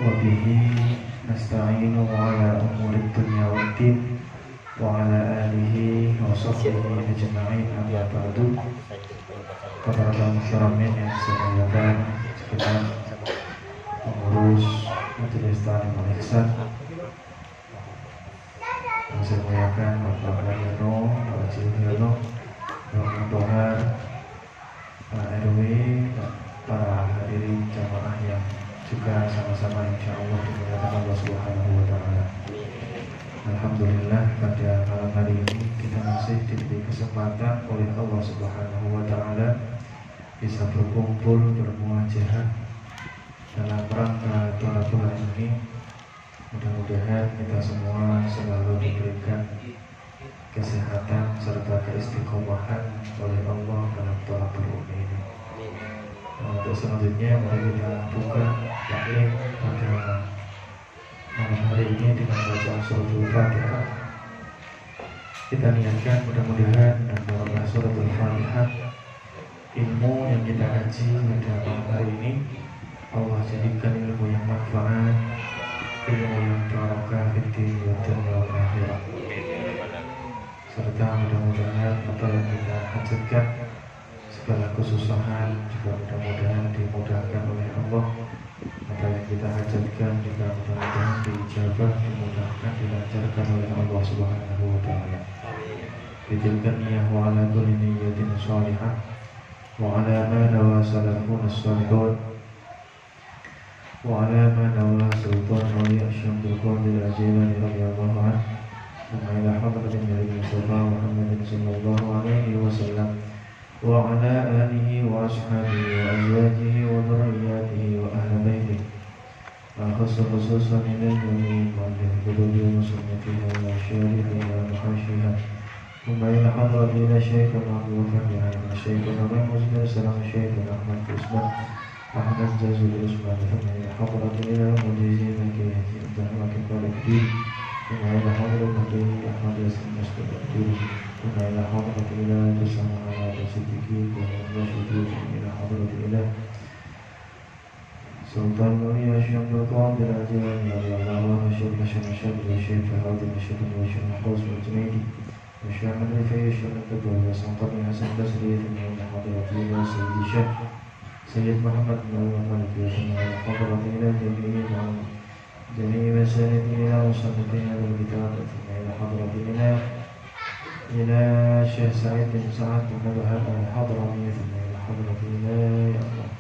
Wabihi nasta'inu ala umuri dunya waddin wa ala alihi wa sahbihi ajma'in amma ba'du. Para muslimin yang saya muliakan sekitar pengurus Majelis Ta'lim Al-Ihsan yang saya muliakan Bapak Haryono, Pak Cilyono, Bapak Tohar, Pak RW, para hadirin jamaah yang juga sama-sama insya Allah dimuliakan Allah Subhanahu wa Ta'ala. Alhamdulillah pada malam hari ini kita masih diberi kesempatan oleh Allah Subhanahu wa Ta'ala bisa berkumpul bermuajahah dalam rangka Thalabul Ilmi. Mudah-mudahan kita semua selalu diberikan kesehatan serta keistiqomahan oleh Allah dalam Thalabul Ilmi ini. Untuk selanjutnya mari kita buka taklim pada malam hari ini dengan bacaan suratul Fatihah. Kita niatkan mudah-mudahan dalam suratul Fatihah ilmu yang kita kaji pada malam hari ini Allah jadikan ilmu yang manfaat, ilmu yang barokah di dunia dan akhirat. Serta mudah-mudahan apa yang kita hajatkan, segala kesusahan juga mudah-mudahan dimudahkan oleh Allah. Apa yang kita hajatkan juga mudah-mudahan diijabah, dimudahkan, dilancarkan oleh Allah Subhanahu wa Ta'ala. Bitilkan niyah wa ala kulli niyyatin shalihah wa ala ma nawa salafun as-salihun wa ala ma nawa sultan wali asyamdul qadir ajilani radiyallahu anhu wa ila hadratin Nabi Mustafa Muhammadin sallallahu alaihi wasallam wa ala alihi wa ashabihi wa azwajihi wa dhurriyyatihi wa ahli baitihi khususan ila jami'in wa al-qudubi wa sunnatihi wa syarihi wa muhasyiha wa ila hadratina syaikhana Abu Fatihah wa syaikhana Muslim salam syaikhana Ahmad Usman Ahmad Jazul Usman wa ila hadratina mujizina kiyati wa kifalati wa ila hadratina Ahmad Yasin Mustaqim wa ila hadratina Tusama Siddiqi wa Rasyidi ila hadratina Sultan Mulia Syamdul Qadir Ajlan ya Allah wa syekh Syekh wa Syekh Fahad wa Syekh wa Syekh Mahfuz wa Junaidi wa Syekh Ahmad Faiz wa Qadwa wa Sultan Hasan Basri wa hadratina Sayyid Syekh Sayyid Muhammad bin Malik wa hadratina jami'i masyayikina wa sahabatina wal kitab wa hadratina ila Syekh Sa'id bin Sa'ad bin Nabhah al-Hadrami wa hadratina ya Allah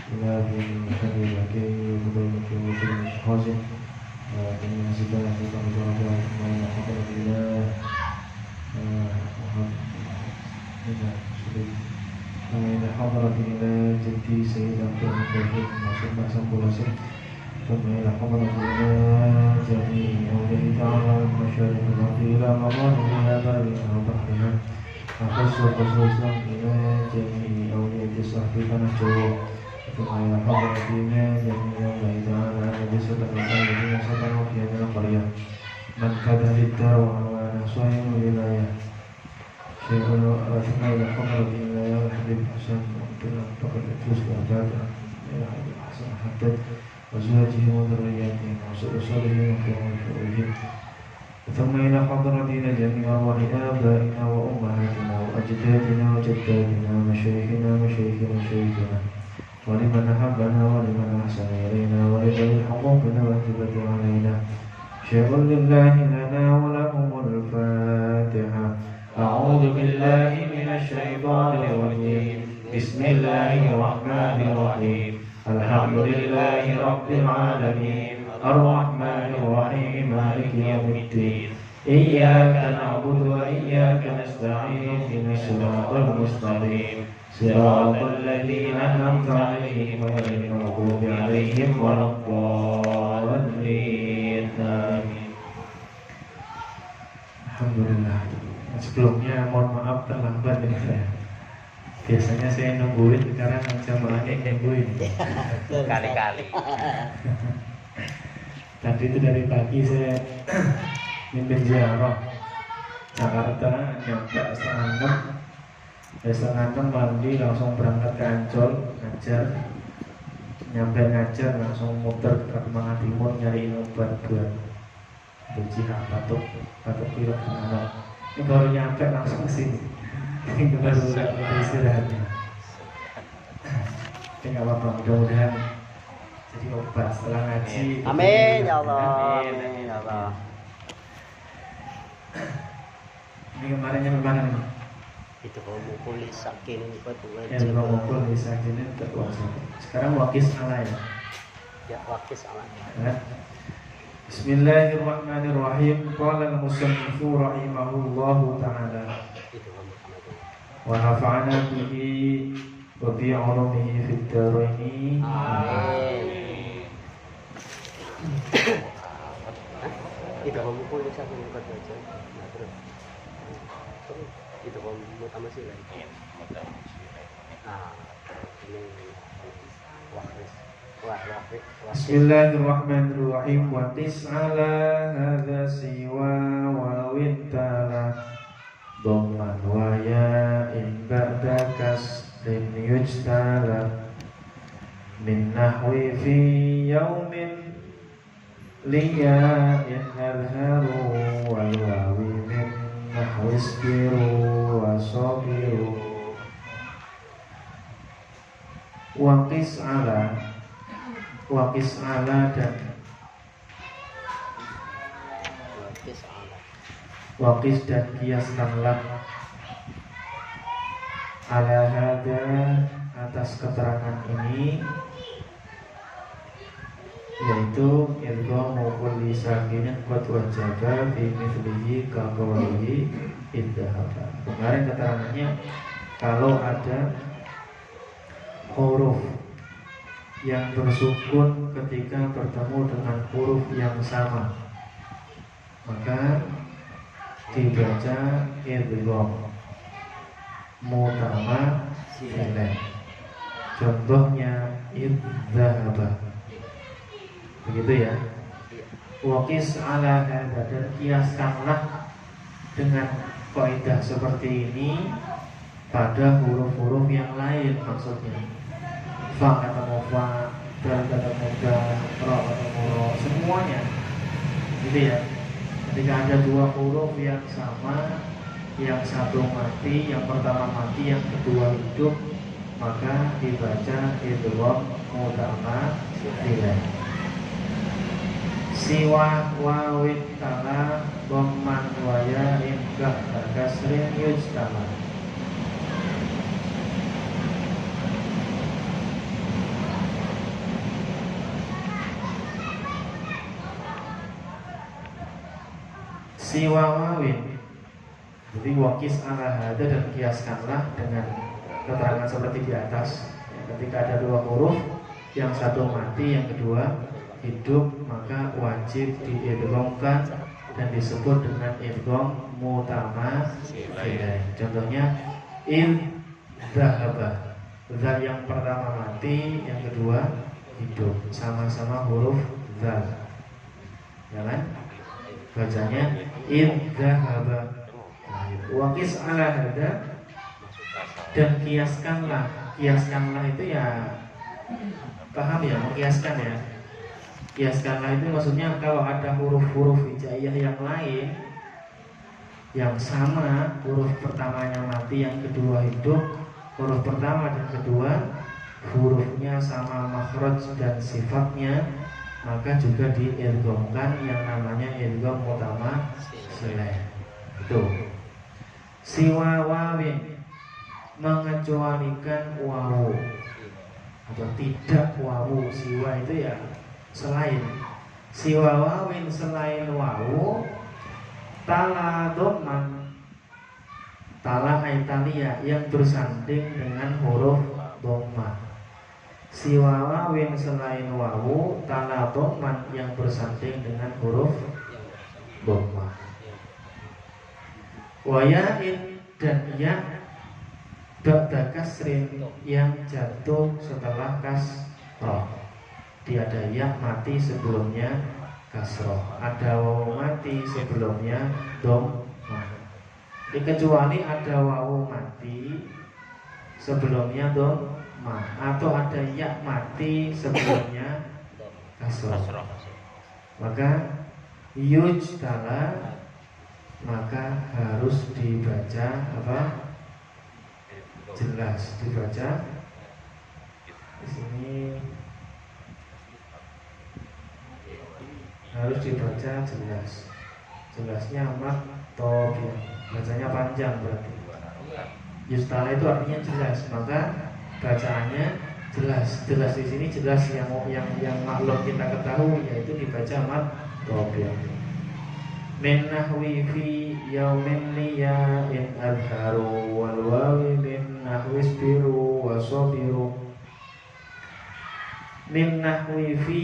ila bin Habib Hakim wa Mubarak wa Syekh Hazim wa bin Zibah wa Mubarak wa hadratina ila hadratina Jaddi Sayyid Abdul Muttalib wa Sambulasih ثم إلى حضرتنا جميع أولئك تعالى المشارق الأرض إلى مظاهرها بارها وبحرها خصوصا إلى جميع أولئك صحبك نحجر ثم إلى حضرتنا جميع أولئك تعالى الذي صدق الذين صدقوا في هذه القرية من كان للدعوة ونصير الولاية شيء ثم إلى حضرتنا يا الحبيب حسن وأنتنا فقد أتوس وأبادا إلى حبيب حسن حدد وزواجهم وذرياتهم وأسرهم وفروعهم ثم إلى حضرتنا جميع أرواح آبائنا وأمهاتنا وأجدادنا وجداتنا ومشايخنا ومشايخنا ولمن أحبنا ولمن أحسن إلينا ولذوي الحقوق الواجبة علينا شيء لله لنا ولهم الفاتحة. أعوذ بالله من الشيطان الرجيم. بسم الله الرحمن الرحيم. الحمد لله رب العالمين الرحمن الرحيم مالك يوم الدين إياك نعبد وإياك نستعين اهدنا الصراط المستقيم صراط الذين أنعمت عليهم غير المغضوب عليهم ولا الضالين آمين. Alhamdulillah. Sebelumnya mohon maaf terlambat ini saya. Biasanya saya nungguin, sekarang jamaahnya nungguin. Kali-kali. Tadi itu dari pagi saya mimpin ziarah Jakarta, nyampe setengah 6 mandi langsung berangkat ke Ancol ngajar. nyampe ngajar langsung muter ke Kalimantan Timur nyariin obat buat jihad batuk pilek anak. Ini baru nyampe langsung sini. Ini baru istirahatnya. Tapi nggak apa-apa, mudah-mudahan jadi obat setelah ngaji. Amin ya Allah. Amin ya Allah. Ini kemarinnya memang ini. Itu kalau mukul sakin itu Ya kalau mukul bisa gini terkuasa. Sekarang wakis ala ya. Ya wakis ala. Ya. Bismillahirrahmanirrahim. Qala al-musannifu rahimahullahu ta'ala. Wa nafa'ana bihi wa bi 'ulumihi fid dharain. Amin. Itu kalau mukul sakin itu aja. Nah, terus. Itu kalau utama sih lagi. Nah, ini wakis. Bismillahirrahmanirrahim. Wa tis'ala hadza siwa wa wittala dhamman wa ya in ba'da kasrin yujtala min nahwi fi yaumin liya in adharu wal wawi min nahwi isbiru wa sabiru waqis ala dan waqis dan kiaskanlah ala hada atas keterangan ini, yaitu idghamu kulli sakinin qad wajaba fi mithlihi ka qawlihi iddahaba. Kemarin keterangannya kalau ada huruf yang bersukun ketika bertemu dengan huruf yang sama, maka dibaca idgham mutama sileh. Contohnya idzahaba, begitu ya. Waqis ala hadza, dan kiaskanlah dengan kaidah seperti ini pada huruf-huruf yang lain, maksudnya fa ketemu fa, dal ketemu dal, ro ketemu ro, semuanya gitu ya. Ketika ada dua huruf yang sama, yang satu mati, yang pertama mati, yang kedua hidup, maka dibaca idgham mutama sileh. Siwa wawit tala dhamman wa ya in ba'da kasrin yujtala. Siwa wawin, jadi wakis ala hada, dan kiaskanlah dengan keterangan seperti di atas. Ketika ada dua huruf, yang satu mati, yang kedua hidup, maka wajib diidghamkan dan disebut dengan idgham mutama sileh. Contohnya idzahaba, zal yang pertama mati, yang kedua hidup, sama-sama huruf zal, ya kan? Bacanya idzahaba. Waqis ala hada, dan kiaskanlah. Kiaskanlah itu ya paham ya, mengkiaskan ya. Kiaskanlah itu maksudnya kalau ada huruf-huruf hijaiyah yang lain yang sama, huruf pertamanya mati, yang kedua hidup, huruf pertama dan kedua hurufnya sama makhraj dan sifatnya, maka juga diidghamkan yang namanya idgham mutama sileh. Itu. Siwa wawin, mengecualikan wawu atau tidak wawu. Siwa itu ya selain. Siwa wawin, selain wawu. Tala dhamman, tala aitalia, yang bersanding dengan huruf dhammah. Siwa wawin, selain wawu. Tala dhamman, yang bersanding dengan huruf dhammah. Wa ya'in, dan ya ba'da kasrin, yang jatuh setelah kasroh. Dia ada ya mati sebelumnya kasroh, ada wawu mati sebelumnya dhammah. Kecuali ada wawu mati sebelumnya ma, atau ada ya mati sebelumnya kasroh, maka yujtala, maka harus dibaca apa? Jelas, dibaca di sini harus dibaca jelas. Jelasnya amat tobiah, bacanya panjang berarti. Yustala itu artinya jelas, maka bacaannya jelas. Jelas di sini jelas yang maklum kita ketahui, yaitu dibaca amat tobiah. Min nahwi fi yaumin liya in adharu wal wawi min nahwi isbiru wa sabiru. Min nahwi fi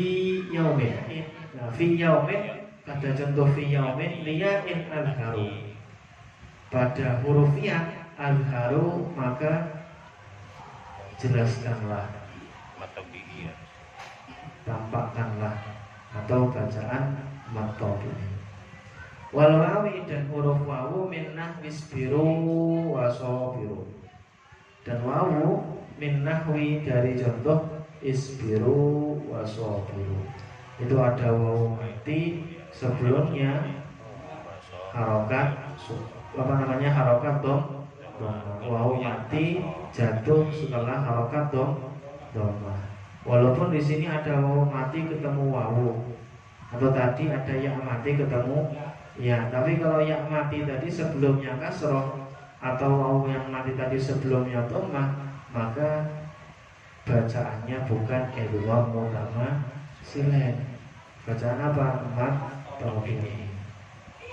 yaumin. Nah, fi yaumin pada contoh fi yaumin liya in adharu. Pada huruf ya adharu maka jelaskanlah, tampakkanlah atau bacaan matobi. Wal wawi dan huruf wawu min nahwi isbiru wa sabiru. Dan wawu min nahwi dari contoh isbiru wa sabiru. Itu ada wawu mati sebelumnya harokat harokat dom. Wawu mati jatuh setelah harokat dom. Walaupun di sini ada wawu mati ketemu wawu, atau tadi ada ya mati ketemu ya, tapi kalau yang mati tadi sebelumnya kasroh atau wawu yang mati tadi sebelumnya dhammah, maka bacaannya bukan idgham mutama silain. Bacaan apa? Mat tobi.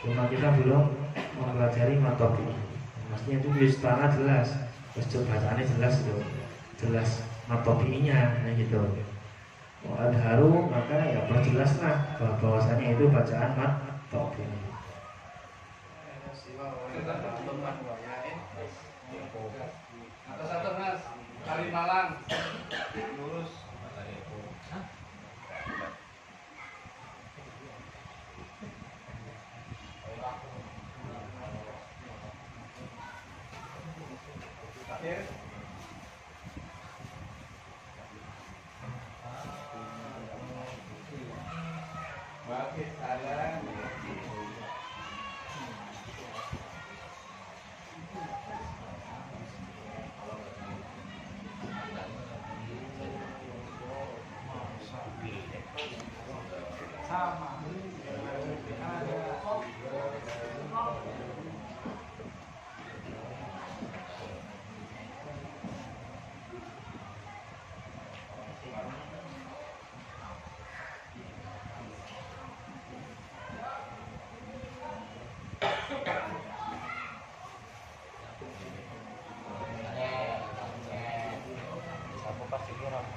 Cuma kita belum mempelajari mat tobi. Maksudnya itu istana jelas, terus bacaannya jelas itu, jelas mat tobinya gitu. Adharu maka ya perjelaslah bahwasanya itu bacaan mat tobi. Satu mas, Kalimalang, lurus. Bagi salam. Sama.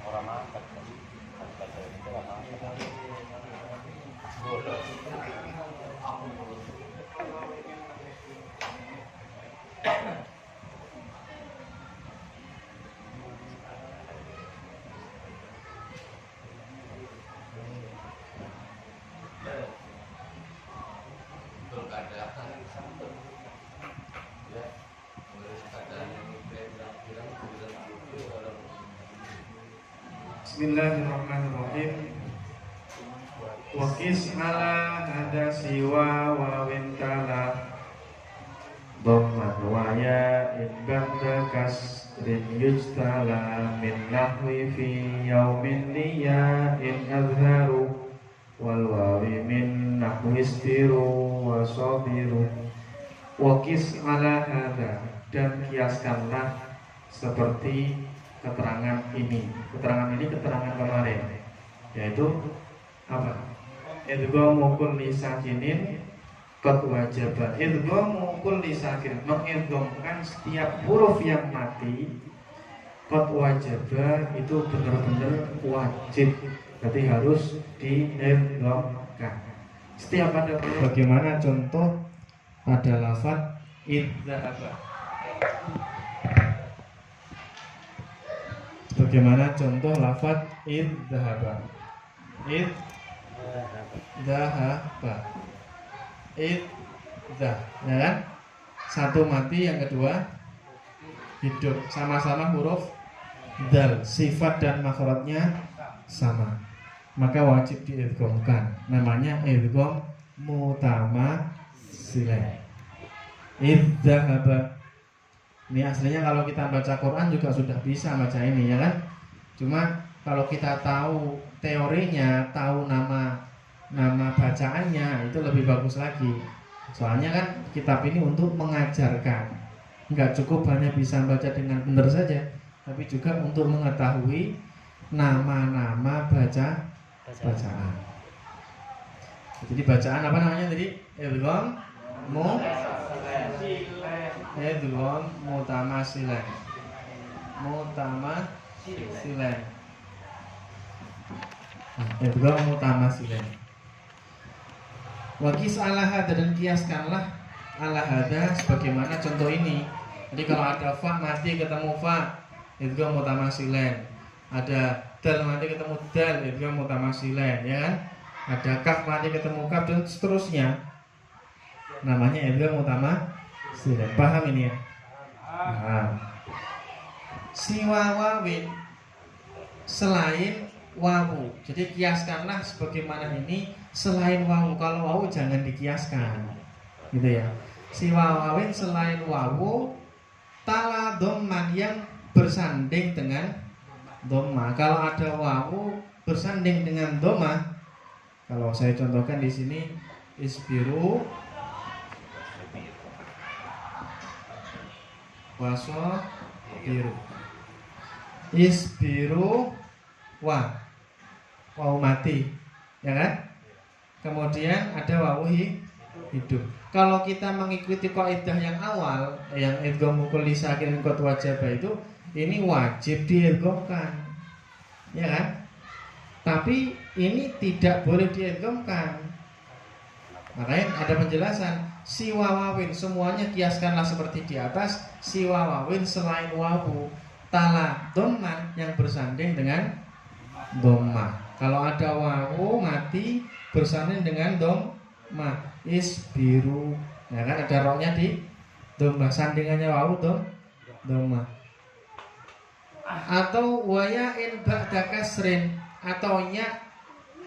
Orang angkat. Bismillahirrahmanirrahim. Wa qis ala hada siwa wa wintala dhamman wa ya in ba'da kasrin yujtala min nahwi fi yaumin liya in adharu wal wawi min nahwi istiru wa sabiru. Wa qis ala hada, dan kiaskanlah seperti keterangan ini. Keterangan ini keterangan kemarin, yaitu apa? Idghamu kulli sakinin qad wajaba. Idghamu kulli sakin, mengidghamkan setiap huruf yang mati qad wajaba, itu benar-benar wajib, berarti harus diidghamkan. Setiap ada, bagaimana contoh pada lafaz idzahaba. Bagaimana contoh lafaz idzahaba? Idzahaba. Idzah, ya kan? Satu mati, yang kedua hidup, sama-sama huruf dal, sifat dan makhrajnya sama, maka wajib diidghamkan. Namanya idgham mutamasilain. Idzahaba. Ini aslinya kalau kita baca Quran juga sudah bisa baca ini, ya kan? Cuma kalau kita tahu teorinya, tahu nama bacaannya, itu lebih bagus lagi. Soalnya kan kitab ini untuk mengajarkan, nggak cukup hanya bisa baca dengan benar saja, tapi juga untuk mengetahui nama-nama bacaan. Jadi bacaan apa namanya tadi? Idgham mutamasilain. Idgham mutamasilain. Wa qis ala hada, dan kiaskanlah ala hada sebagaimana contoh ini. Jadi kalau ada fa mati ketemu fa, idgham mutamasilain. Ada dal mati ketemu dal, idgham mutamasilain, ya kan? Ada kaf mati ketemu kaf dan seterusnya. Namanya idgham mutamasilain. Paham ini ya? Paham. Siwa wawin, selain wawu. Jadi kiaskanlah sebagaimana ini selain wawu. Kalau wawu jangan dikiaskan, gitu ya. Siwa wawin, selain wawu, tala dhamman, yang bersanding dengan dhamma. Kalau ada wawu bersanding dengan dhamma, kalau saya contohkan di sini, isbiru, waso biru, isbiru, wawu mati, ya kan? Kemudian ada wawu hidup. Kalau kita mengikuti kaidah yang awal, yang idgham kulli sakin qad wajaba itu, ini wajib diidghamkan, ya kan? Tapi ini tidak boleh diidghamkan. Makanya ada penjelasan, si wawawin, semuanya kiaskanlah seperti di atas. Si wawawin selain wawu, tala dhamman, yang bersanding dengan dhamma. Kalau ada wawu mati bersanding dengan dhamma, isbiru, ya kan? Ada roknya di dhamma, sandingannya wawu dhamma. Atau wayain ba'da kasrin, atau ya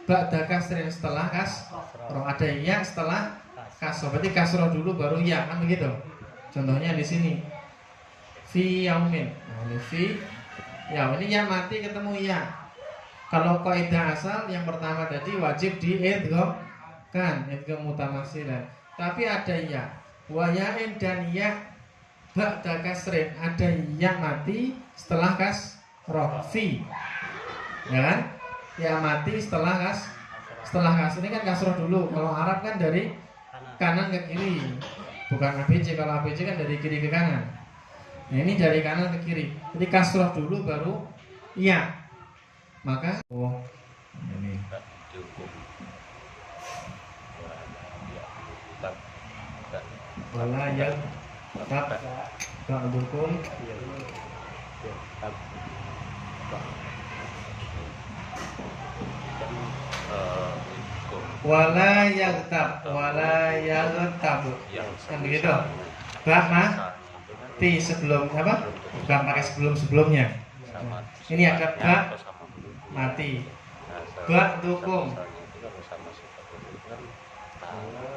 ba'da kasrin, setelah kasroh. Ada ya setelah kasroh, berarti kasroh dulu baru ya, kan begitu? Contohnya di sini, fi yaumin. Nah, ini fi ya, ini ya mati ketemu ya. Kalau kaidah asal yang pertama tadi wajib diidghamkan, idgham mutamasilan. Tapi ada ya, wayain dan ya ba'da kasrin, ada ya mati setelah kasroh, fi, ya kan? Ya mati setelah kas ini kan kasroh dulu. Kalau Arab kan dari kanan ke kiri, bukan ABC. Kalau ABC kan dari kiri ke kanan. Nah, ini dari kanan ke kiri. Jadi kasroh dulu baru iya. Maka ini wala ya tab ba'dukum wala yaghtab kan begitu. Bak mati sebelum apa? Bak pakai sebelumnya. Ini ada bak mati. Bak dukum.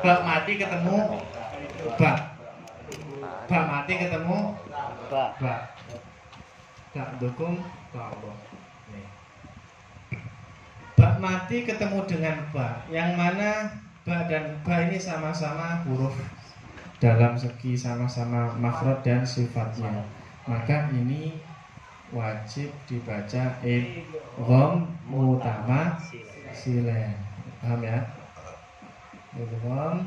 Bak mati ketemu bak. Bak mati ketemu bak. Bak dukum bak. Bak mati ketemu dengan ba, yang mana ba dan ba ini sama-sama huruf dalam segi sama-sama makhraj dan sifatnya. Maka ini wajib dibaca idgham mutamasilain. Paham ya? Idgham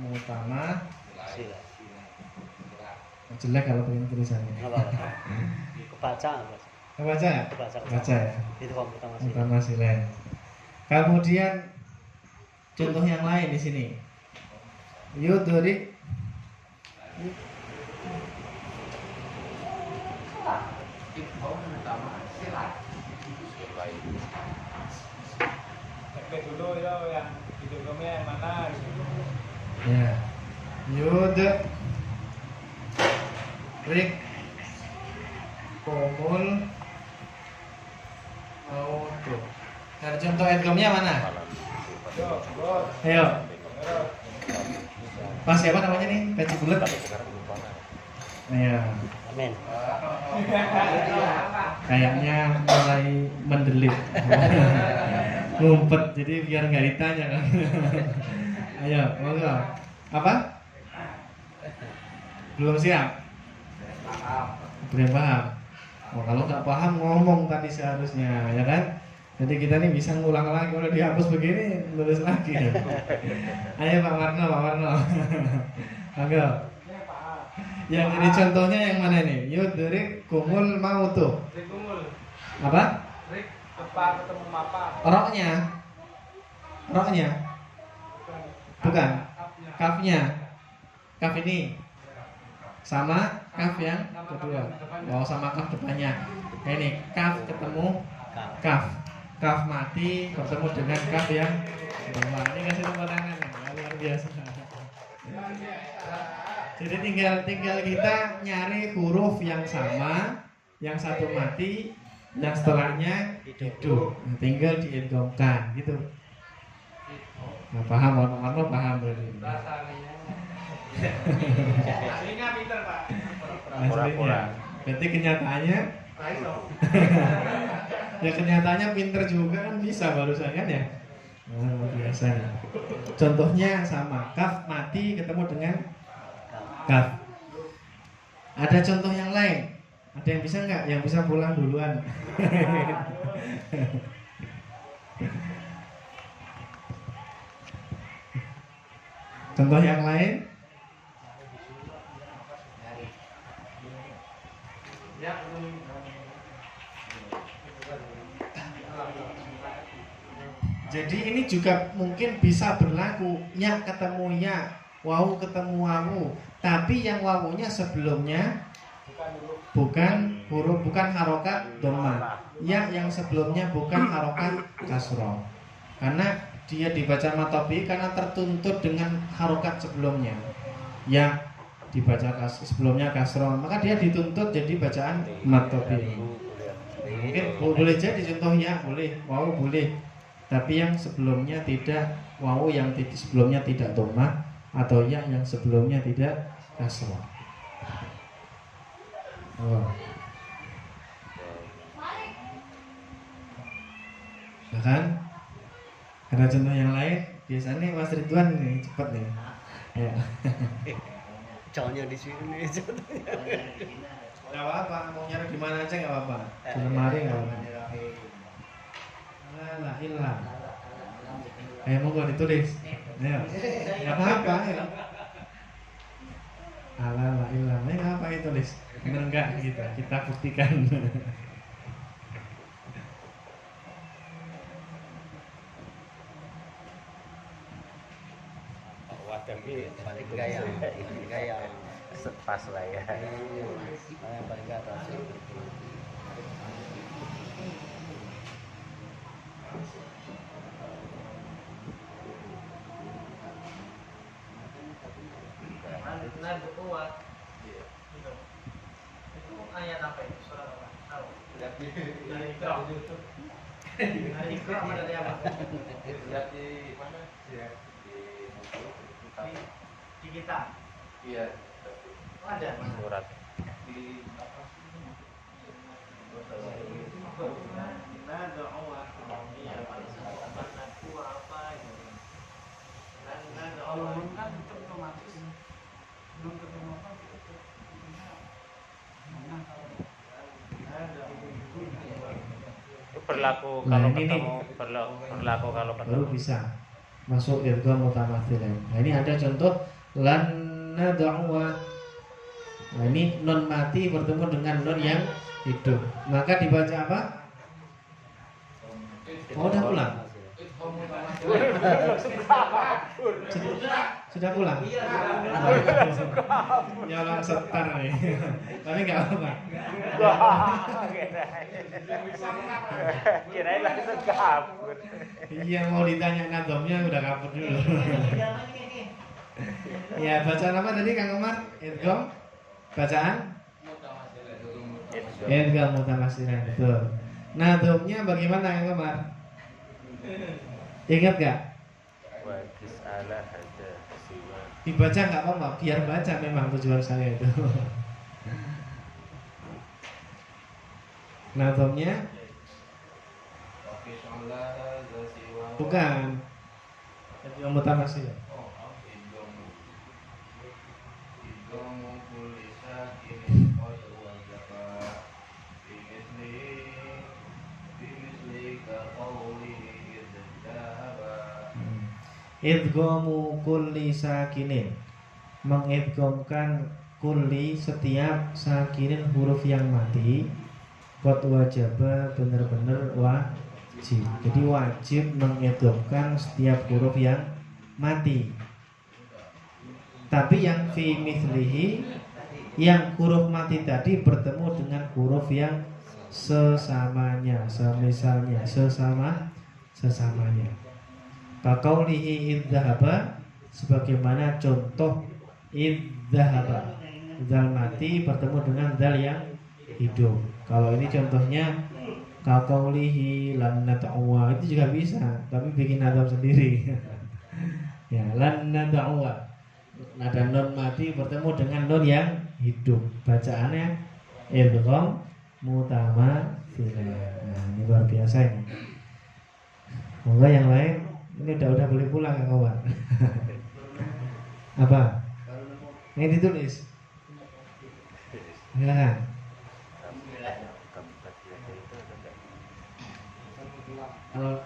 mutamasilain. Jelek kalau begini tulisannya. Kebaca ya? Itu mutamasilain. Kemudian contoh yang lain di sini. Yudrik dulu yang idghamnya yang mana gitu. Ya. Yudrik kumul mautu. Dari contoh idghamnya mana? Ayo. Pas siapa namanya nih? Peci bulat. Ayo. Amin. Kayaknya mulai mendelit. Ngumpet jadi biar nggak ditanya kan. Ayo, monggo. Apa? Belum siap? Belum paham. Oh, kalau nggak paham ngomong tadi seharusnya, ya kan? Jadi kita nih bisa ngulang lagi, kalau dihapus begini lulus lagi. Ayo Pak Warno, Pak Warno. Monggo. Yang ini contohnya yang mana nih? Yudrik kumul mautu. Kumul. Apa? Rik apa ketemu mapa? Roknya. Roknya. Bukan. Kafnya. Kaf ini sama kaf yang kedua. Oh, sama kaf depannya. Nah, ini kaf ketemu kaf. Kaf mati bertemu dengan kaf yang kedua. Ini kasih tepuk tangan. Luar biasa. Jadi tinggal kita nyari huruf yang sama, yang satu mati, yang setelahnya hidup. Nah, tinggal diidghamkan gitu. Nah, paham, warna paham berarti. Aslinya pinter Pak. Aslinya. Berarti kenyataannya ya kenyataannya pinter juga kan bisa barusan kan ya. Luar biasa. Contohnya sama, kaf mati ketemu dengan kaf. Ada contoh yang lain? Ada yang bisa nggak? Yang bisa pulang duluan. Contoh yang lain? Jadi ini juga mungkin bisa berlaku ya ketemu ya, wawu ketemu wawu, tapi yang wawunya sebelumnya bukan huruf, bukan harokat dhamma. Ya yang sebelumnya bukan harokat kasroh. Karena dia dibaca matobi karena tertuntut dengan harokat sebelumnya. Ya dibaca sebelumnya kasroh, maka dia dituntut jadi bacaan matobi. Mungkin boleh jadi contoh ya, boleh, wawu boleh. Tapi yang sebelumnya tidak wawu, yang sebelumnya tidak dhammah, atau ya yang sebelumnya tidak kasrah. Oh. Nah kan? Ada contoh yang lain? Biasanya Mas Ridwan nih cepat nih. Ya. Contohnya di sini. Gak apa-apa, mau nyari di mana aja gak apa-apa. Di lemari gak apa-apa. La ilah. Ayo monggo ditulis. Ayo. Enggak apa-apa ya. La ilah. Ini apa ditulis? Benar enggak gitu. Kita buktikan. Wah, tapi paling gaya pas lah ya. Yang paling atas. Nada kuat. Itu ayat apa itu? Surat apa? Tahu? Dari Iqra. Dari Iqra apa dari apa? Lihat di mana? Ya. Di kitab. Iya. Oh, ada. Surat. Di apa? Nada kuat. Iya, nada kuat apa gitu. Nada kuat kan otomatis belum ketemu apa Itu berlaku Nah, kalau ini ketemu berlaku kalau baru ketemu. bisa masuk idgham mutamatsilain. Nah, ini ada contoh lan nad'uwa. Nah, ini nun mati bertemu dengan nun yang hidup. Maka dibaca apa? Oh, udah pulang. Sudah pulang. Nyolong setar nih. Tapi nggak apa-apa. Kirain langsung kabur. Iya, mau ditanya nadhamnya udah kabur dulu. Ya, bacaan apa tadi Kang Umar? Idgham. Bacaan? Idgham mutamasilan, betul. Nah, domnya bagaimana yang Komar? Ingat gak? Wa kis'ala hada siwa. Dibaca nggak apa-apa, biar baca memang tujuan saya itu. Nah, domnya bukan yang mutamasilan. Idghamu kulli sakinin, mengidghamkan kulli setiap sakinin huruf yang mati. Qad wajaba, benar-benar wajib. Jadi wajib mengidghamkan setiap huruf yang mati. Tapi yang fi mithlihi, yang huruf mati tadi bertemu dengan huruf yang sesamanya, semisalnya, sesamanya. Kaqaulihi idzahaba, sebagaimana contoh idzahaba, zal mati bertemu dengan zal yang hidup. Kalau ini contohnya kaqaulihi lan nata'wa, itu juga bisa, tapi bikin nazam sendiri. Ya, lan nata'wa, nada nun mati bertemu dengan nun yang hidup. Bacaannya idgham mutamasilan. Nah, ini luar biasa ini. Moga yang lain ini udah boleh pulang ya kawan. Apa? Ini ditulis. Silakan. Kalau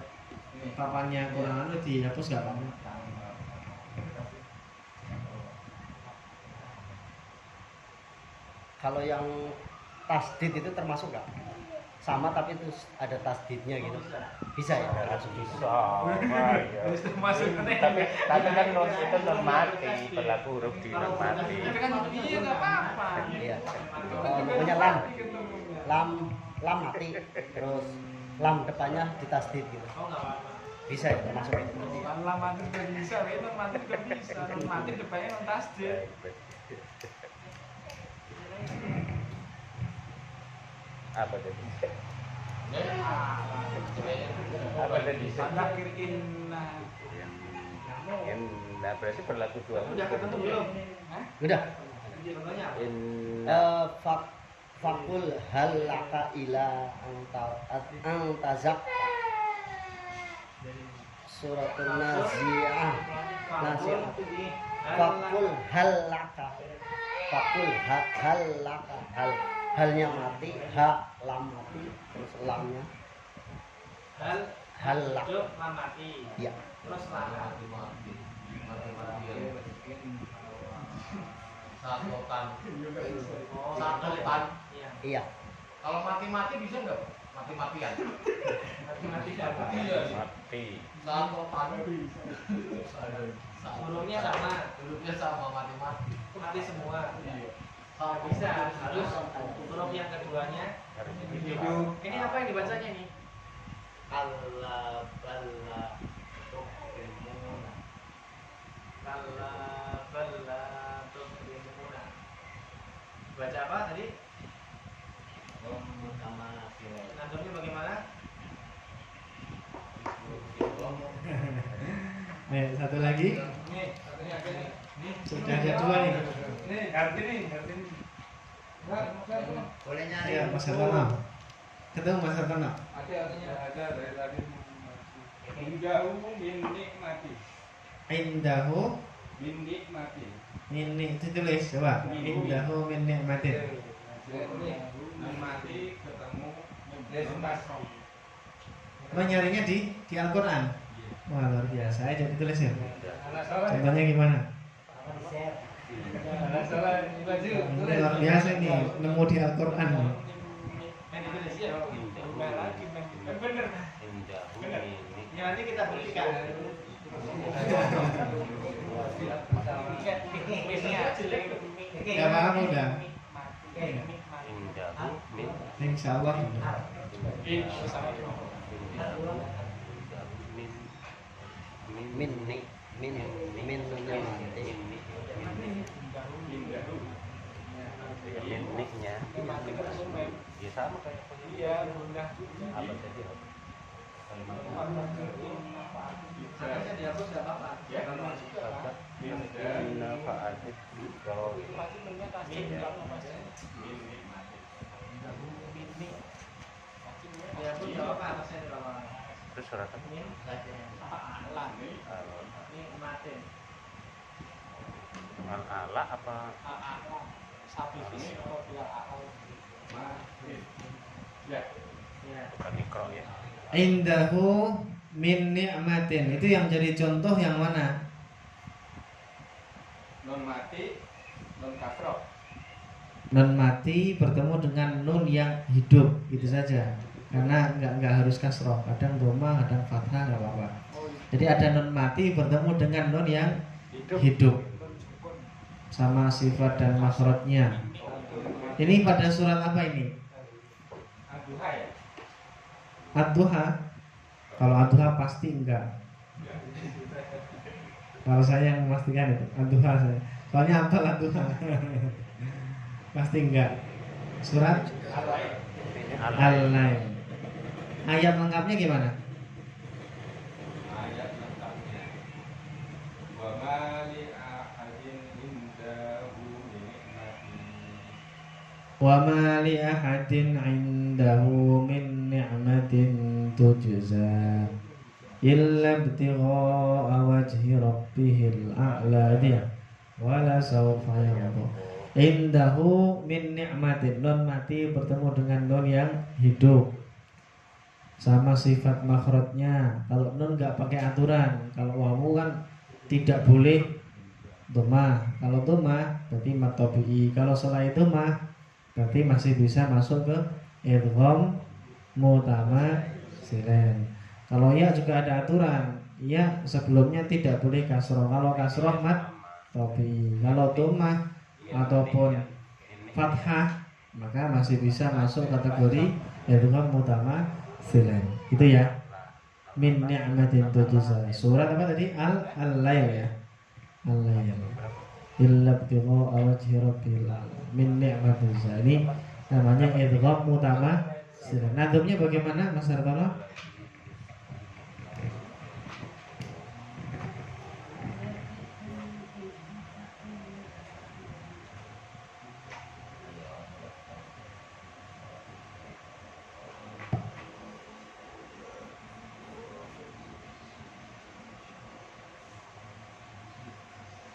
papannya kurang anu dihapus nggak apa-apa. Kalau yang tasdid itu termasuk nggak? Sama tapi itu ada tasdidnya gitu, bisa ya? Langsung bisa. Tapi kan non itu non mati, berlaku huruf di non mati. Iya nggak apa-apa. Iya. Pokoknya lam mati, terus lam depannya ditasdid gitu. Bisa ya termasuk itu? Lam mati udah bisa, non mati udah bisa. Non mati depannya non tasdid. Apa tadi? Apa tadi? Akhir inna. Nah berarti berlaku dua. Udah ketemu belum? Udah. Contohnya Fakul hal laka ila antazak suratul nazi'ah. Fakul hal laka halnya mati, lam mati, terus lamnya hal lak lam mati. ya. Terus lam satotan. Iya. Kalau mati-mati bisa nggak? Mati-matian. Mati-mati apa? Mati. Satotan. hurufnya sama, mati-mati. mati semua. Iya. Bisa, harus huruf yang keduanya Hidup. ini apa yang dibacanya nih? Allah balla tukrimuna. Kalla balla tukrimuna. Baca apa tadi? Nadanya bagaimana? Nih, satu lagi. Nih, satunya ada nih. Nih, Sudah ada dua nih. Nih, ngerti nih. Boleh Ya, Mas Hartono. Ketemu Mas Hartono. Ada dari tadi. Indahu min nikmati. Indahu Min nikmati. min ditulis coba. Indahu min nikmatin. Nikmati ketemu Menyarinya di Al-Qur'an. Wah, luar biasa. Ayo ditulis ya. salah. Contohnya gimana? Salah baju. Ini luar biasa ini, nemu di Al-Qur'an. Yang ditulis ya. Enggak lagi, bener. Bener. Ya nanti kita buktikan. Gak paham udah. Insya Allah. Min niknya sama kayak Iya, gundah juga. apa jadi apa? Makanya dihapus nggak apa-apa. Ya, kalau masuk juga kan. Minna fa'atit kalau Pasti punya kasih kalau masih. Dihapus nggak apa-apa atasnya di bawah. itu surat apa? Min saja. Nikmatin. Al-ala apa? Sapi ini kalau bilang akal. Ya. Ya. Bukan ikro ya. Indahu min ni'matin. Itu yang jadi contoh yang mana? Non mati, non kasroh. Nun mati bertemu dengan nun yang hidup, itu saja. Karena nggak harus kasroh, kadang doma, kadang fathah, nggak apa-apa. Jadi ada nun mati bertemu dengan nun yang hidup, sama sifat dan makhrajnya. Ini pada surat apa ini? Aduha ya. Ad-Duha. Kalau Ad-Duha pasti enggak. Kalau saya yang memastikan itu Ad-Duha saya. Soalnya apa Ad-Duha? Pasti enggak. Surat Ini al Al-Lail. Ayat lengkapnya gimana? Ayat lengkapnya. Wa ma li ahadin indahu ni'matin. Wa ma li ahadin 'indahu min ni'matin tujza illa ibtigha'a wajhi rabbihil a'la dia wala sawfa yarda. Indahu min ni'matin, nun mati bertemu dengan nun yang hidup, sama sifat makhrajnya. Kalau nun nggak pakai aturan. Kalau wawu kan tidak boleh domah. Kalau domah berarti matobi'i. Kalau selain domah berarti masih bisa masuk ke idgham mutamatsilin. Kalau ya juga ada aturan. Ya sebelumnya tidak boleh kasroh. Kalau kasroh mat tobi'i. Kalau domah ataupun fathah maka masih bisa masuk kategori idgham mutamatsilin. Itu ya. Min ni'matin tujza. Surat apa tadi? Al-Lail ya. Al-Lail. Illa ibtigha'a wajhi rabbil alamin. Min ni'matin tujza. Ini namanya idgham mutamatsilin. Nadumnya bagaimana Mas Hartono?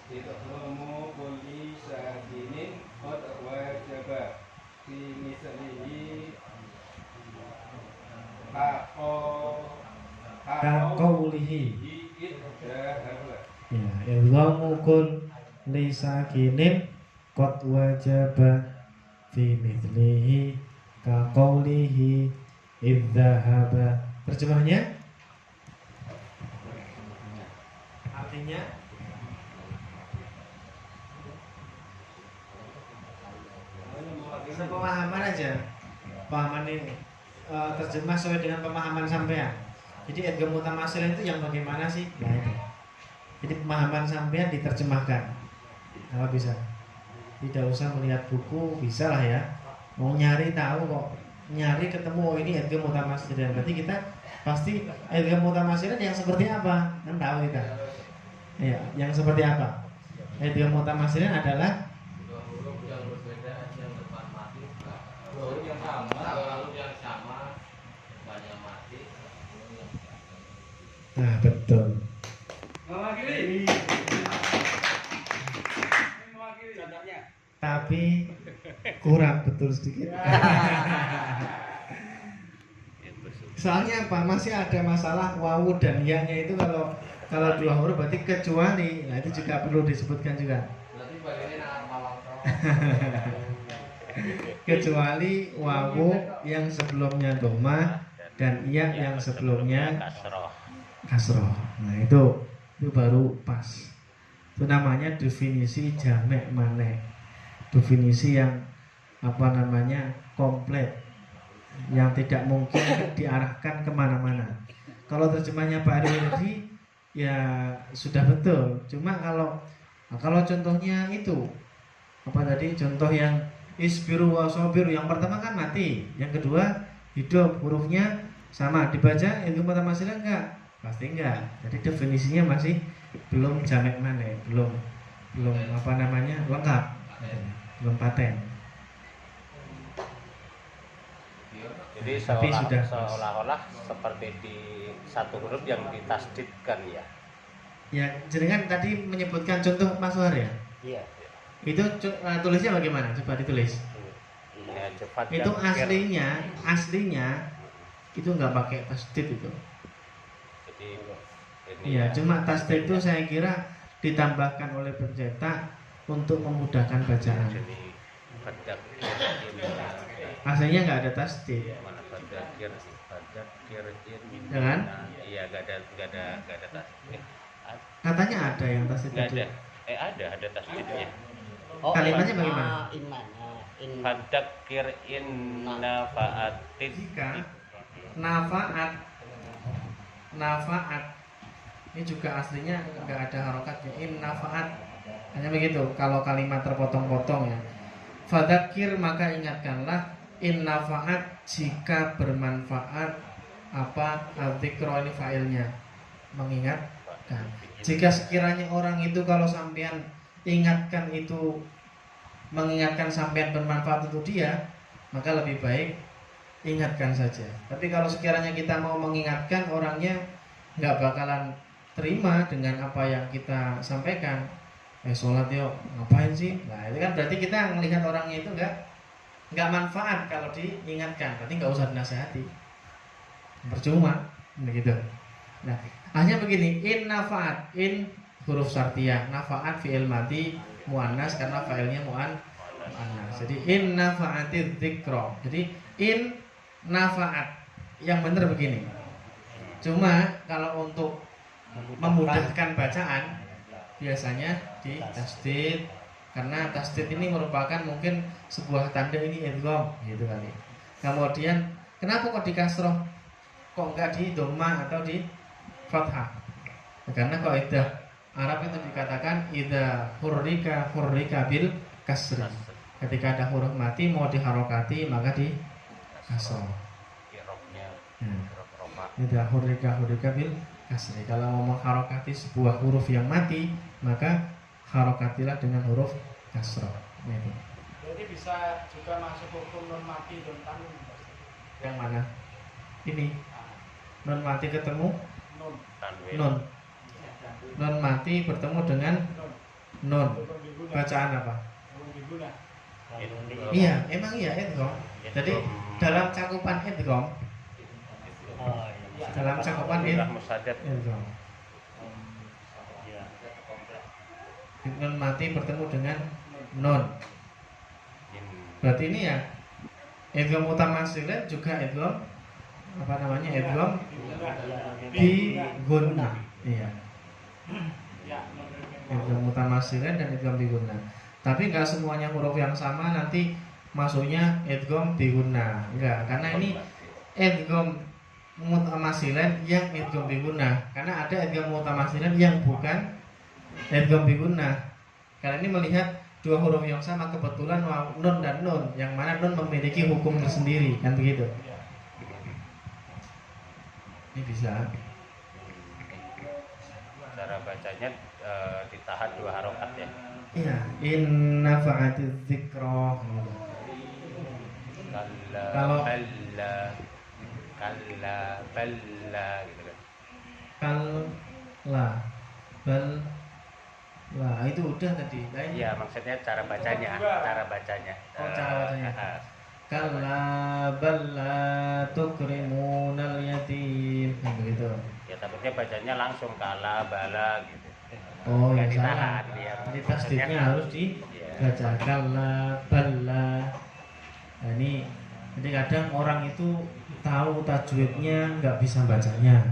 Idghamu kulli sakinin qad wajaba fi mislihi Kaqaulihi. idhahaba. Ya, idghamu kulli sakinin qad wajaba fi mithlihi kaqaulihi idzahaba. Terjemahnya? Artinya sepemahaman aja. Pemahaman ini terjemah sesuai dengan pemahaman sampean. Jadi idgham mutamatsilin itu yang bagaimana sih? Nah itu. Jadi pemahaman sampean diterjemahkan. Kalau bisa. Tidak usah melihat buku, bisa lah ya. Mau nyari tahu kok. Nyari ketemu oh ini idgham mutamatsilin. Berarti kita pasti idgham mutamatsilin yang seperti apa? Kan tahu kita. Ya, yang seperti apa? Idgham mutamatsilin adalah Dua huruf yang berbeda yang depan mati. Dua huruf yang sama, lalu yang sama depannya mati. nah betul. Mewakili. Tapi kurang betul sedikit. Soalnya apa? Masih ada masalah wawu dan ya-nya itu kalau dua huruf berarti kecuali. Nah itu juga perlu disebutkan juga. Berarti bagiannya nak malang. Kecuali wawu yang sebelumnya domah dan iya yang sebelumnya kasroh. kasroh. Nah itu baru pas. Itu namanya definisi jamek maneh. Definisi yang apa namanya komplit, yang tidak mungkin diarahkan kemana-mana. Kalau terjemahnya Pak Ari ya sudah betul. Cuma kalau contohnya itu apa tadi contoh yang isbiru wa sabiru. Yang pertama kan mati, yang kedua hidup, hurufnya sama. Dibaca idgham mutamasilan enggak? Pasti enggak. Jadi definisinya masih belum jamek maneh, belum apa namanya? Lengkap. Belum paten. Jadi Tapi sudah seolah-olah seperti di satu huruf yang ditasdidkan ya. ya, jenengan tadi menyebutkan contoh Mas Suhar ya? Iya. Itu tulisnya bagaimana? Coba ditulis. Ya, cepat Itu dan kir. aslinya itu nggak pakai tasdid itu. Jadi ini Iya, ya, cuma tasdid itu saya kira ditambahkan oleh pencetak untuk memudahkan bacaan. jadi fadak Aslinya nggak ada tasdid. mana fadakir in. Jangan. Iya, nggak ada tasdid. Katanya ada yang tasdid Nggak tadi. ada. Ada tasdidnya. Kalimatnya bagaimana? Fadakir in nafa'atin. Jika nafaat ini juga aslinya nggak ada harokatnya, in nafaat, hanya begitu. Kalau kalimat terpotong-potong ya, fadzakir maka ingatkanlah, in nafaat jika bermanfaat. Apa adzikra ini failnya, mengingatkan. Jika sekiranya orang itu kalau sampean ingatkan itu mengingatkan sampean bermanfaat untuk dia, maka lebih baik ingatkan saja. Tapi kalau sekiranya kita mau mengingatkan, orangnya nggak bakalan terima dengan apa yang kita sampaikan. Sholat yuk, ngapain sih? Nah itu kan berarti kita melihat orangnya itu nggak manfaat kalau diingatkan. Berarti nggak usah dinasehati, percuma, begitu. Nah hanya begini, in nafaat, in huruf syartiyah, nafaat fi'il mati muannas karena failnya muannas. Jadi in nafaatid dzikra. Jadi in nafaat, yang benar begini. Cuma kalau untuk memudahkan bacaan biasanya di tasdid, karena tasdid ini merupakan mungkin sebuah tanda ini idgham gitu kali. Kemudian kenapa kok di kasroh, kok enggak di dhamma atau di fathah? Karena kaidah Arab itu dikatakan idza hurrika bil kasri. Ketika ada huruf mati mau diharokati maka di kasroh. Idza hurrika bil kasri. Kalau mau mengharokati sebuah huruf yang mati, maka harokatilah dengan huruf kasroh. Gitu. Jadi bisa juga masuk hukum non mati dan tanwin. Yang mana? Ini non mati ketemu Tanwin. non mati bertemu dengan non. Bacaan apa? Iya, emang iya idgham. Jadi dalam cakupan idgham, dalam cakupan idgham, non mati bertemu dengan non. Berarti ini ya idgham mutamasilan juga idgham apa namanya, idgham bi gunnah. Iya. Idgham mutamasilan dan idgham bi gunnah. Tapi enggak semuanya huruf yang sama nanti masuknya idgham bi gunnah. Enggak, karena ini idgham mutamasilan yang idgham bi gunnah. Karena ada idgham mutamasilan yang bukan idgham bi gunnah. Karena ini melihat dua huruf yang sama kebetulan nun dan nun, yang mana nun memiliki hukum tersendiri, kan begitu. Ini bisa. Cara bacanya ditahan dua harokat ya. Iya, inna fa'atiz dzikra. Kalau kalla gitu kan. Kalla bal lah itu udah tadi. Iya, maksudnya cara bacanya. Oh, cara bacanya. Kalla bal la tukrimunal yatim. Begitu. Ya takutnya bacanya langsung kala bala gitu. Oh ya Nggak salah. ditahan, ya. Jadi tasdidnya harus dibaca kalla balla. Nah ini, jadi kadang orang itu tahu tajwidnya nggak bisa bacanya.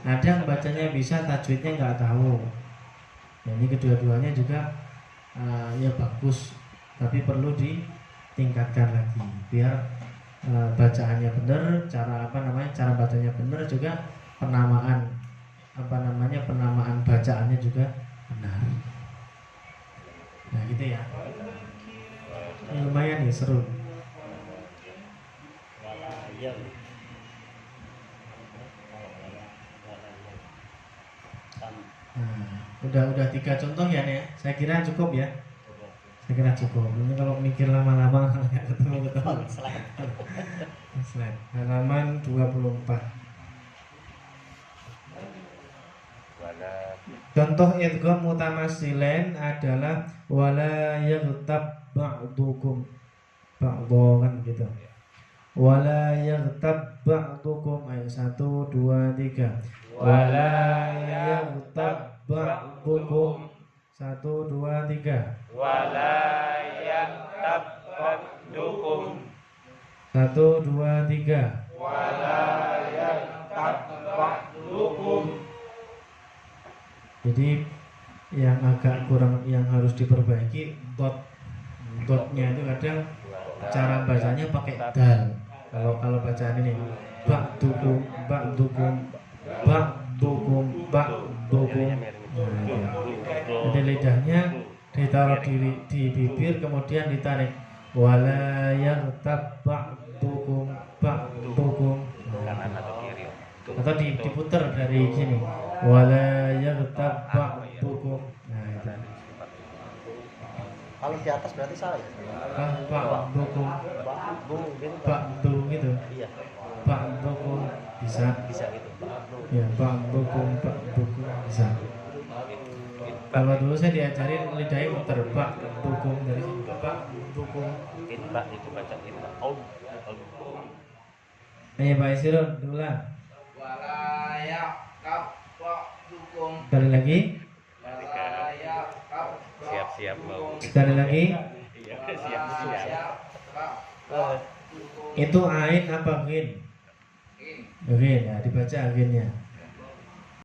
Kadang bacanya bisa, tajwidnya nggak tahu. Nah, ini kedua-duanya juga ya bagus, tapi perlu ditingkatkan lagi biar bacaannya benar, cara bacanya benar, juga penamaan bacaannya juga benar. Nah gitu ya. Lumayan nih seru. Walayam. Nah, udah 3 contoh ya nih. Saya kira cukup ya. Saya kira cukup. Ini kalau mikir lama-lama nggak ketemu. Slide. Halaman 24. Contoh idgham mutamatsilain adalah wala yaghtab ba'dukum ba'dho kan gitu. Wala yaghtab ba'dukum ayat 1 2 3. Wala yaghtab ba'dukum 1 2 3. Wala yaghtab ba'dukum 1 2 3. wala yaghtab ba'dukum. Jadi yang agak kurang, yang harus diperbaiki dotnya itu kadang cara bacanya pakai dal. Kalau bacaan ini ba'dukum ba'dukum ba'dukum ba'dukum. Jadi lidahnya ditaruh di bibir kemudian ditarik wala yaghtab ba'dukum ba'dukum. Kanan atau kiri? Atau diputer dari sini wala yaghtab ba'dukum. Nah itu. Kalau di atas berarti salah ya? Ba'dukum Ba'du gitu. ba'du gitu. Iya. Ba'dukum bisa. Bisa gitu. Ba'du. Ya ba'dukum bisa. Kalau dulu saya diajarin lidahnya muter ba'dukum dari sini ba'dukum. Itba itu baca itba. Oh. Ayo Pak Isirun diulang. Walayak ba'dukum. Sekali lagi. Walayak Siap-siap mau. Sekali lagi. Iya, siap-siap. Itu ain apa ghin? Ghin ya, dibaca ghinnya.